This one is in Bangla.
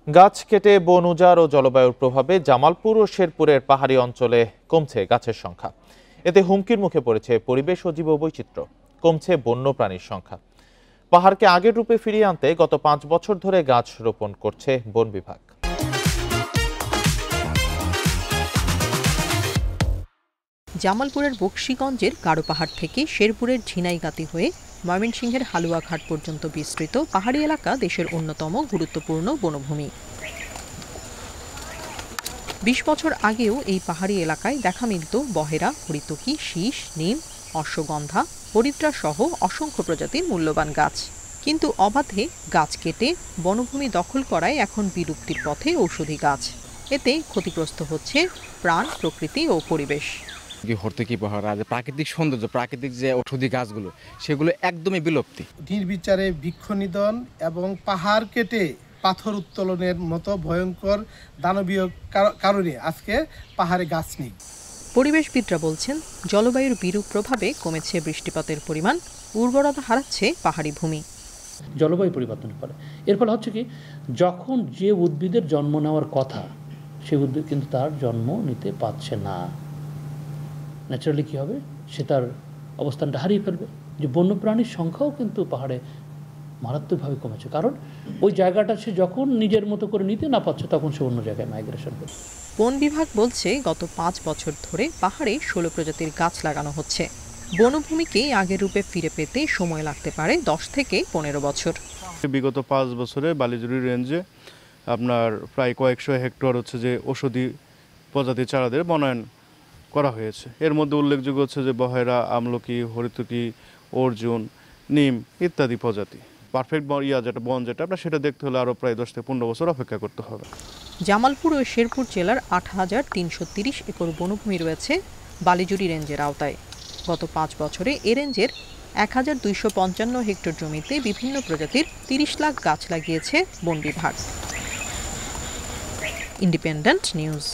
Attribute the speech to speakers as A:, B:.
A: গাছ কেটে বন উজাড় ও জলবায়ুর প্রভাবে জামালপুর ও শেরপুরের পাহাড়ি অঞ্চলে কমছে গাছের সংখ্যা। এতে হুমকির মুখে পড়েছে পরিবেশ ও জীববৈচিত্র্য, কমছে বন্যপ্রাণীর সংখ্যা। পাহাড়কে আগের রূপে ফিরিয়ে আনতে গত 5 বছর ধরে গাছ রোপণ করছে বন বিভাগ।
B: জামালপুরের বকশীগঞ্জের গারো পাহাড় থেকে শেরপুরের ঝিনাইগাতি হয়ে ময়মনসিংহের হালুয়াঘাট পর্যন্ত বিস্তৃত পাহাড়ি এলাকা দেশের অন্যতম গুরুত্বপূর্ণ বনভূমি। 20 বছর আগেও এই পাহাড়ি এলাকায় দেখা মিলত বহেরা, হরিতকি, শীষ, নিম, অশ্বগন্ধা, হরিদ্রা সহ অসংখ্য প্রজাতির মূল্যবান গাছ। কিন্তু অবাধে গাছ কেটে বনভূমি দখল করায় এখন বিলুপ্তির পথে ঔষধি গাছ। এতে ক্ষতিগ্রস্ত হচ্ছে প্রাণ, প্রকৃতি ও পরিবেশ।
C: হর্তকি পাহাড় আর প্রাকৃতিক সৌন্দর্য, প্রাকৃতিক যে ঔষধি গাছগুলো সেগুলো একদমই বিলুপ্তি।
D: নির্বিচারে বৃক্ষনিধন এবং পাহাড় কেটে পাথর উত্তোলনের মতো ভয়ঙ্কর দানবীয় কারণে আজকে পাহাড়ে গাছ নেই।
B: পরিবেশবিদরা বলছেন, জলবায়ুর বিরূপ প্রভাবে কমেছে বৃষ্টিপাতের পরিমাণ, উর্বরতা হারাচ্ছে পাহাড়ি ভূমি।
E: জলবায়ু পরিবর্তনের ফলে এর ফলে হচ্ছে কি, যখন যে উদ্ভিদের জন্ম নেওয়ার কথা সেই উদ্ভিদ কিন্তু তার জন্ম নিতে পারছে না। ন্যাচারালি কী হবে, সে তার অবস্থানটা হারিয়ে ফেলবে। যে বন্যপ্রাণীর সংখ্যাও কিন্তু পাহাড়ে মারাত্মকভাবে কমেছে, কারণ ওই জায়গাটা সে যখন নিজের মতো করে নিতে না পারছে তখন সে অন্য জায়গায় মাইগ্রেশন করছে।
B: বন বিভাগ বলছে, গত 5 বছর ধরে পাহাড়ে 16 প্রজাতির গাছ লাগানো হচ্ছে। বনভূমিকে আগের রূপে ফিরে পেতে সময় লাগতে পারে 10 থেকে 15 বছর।
F: বিগত 5 বছরে বালিজুড়ি রেঞ্জে আপনার প্রায় কয়েকশো হেক্টর হচ্ছে যে ঔষধি প্রজাতির চারাদের বনায়ন করা হয়েছে। এর মধ্যে উল্লেখযোগ্য হচ্ছে যে বহেরা, আমলকি, হরিতকি, অর্জুন, নিম ইত্যাদি প্রজাতি। পারফেক্ট যেটা বন যেটা আপনার সেটা দেখতে হলে আরও প্রায় 10 থেকে 15 বছর অপেক্ষা করতে হবে।
B: জামালপুর ও শেরপুর জেলার 8,330 একর বনভূমি রয়েছে বালিজুড়ি রেঞ্জের আওতায়। গত 5 বছরে এ রেঞ্জের 1,255 হেক্টর জমিতে বিভিন্ন প্রজাতির 30 লাখ গাছ লাগিয়েছে বন বিভাগ। Independent news.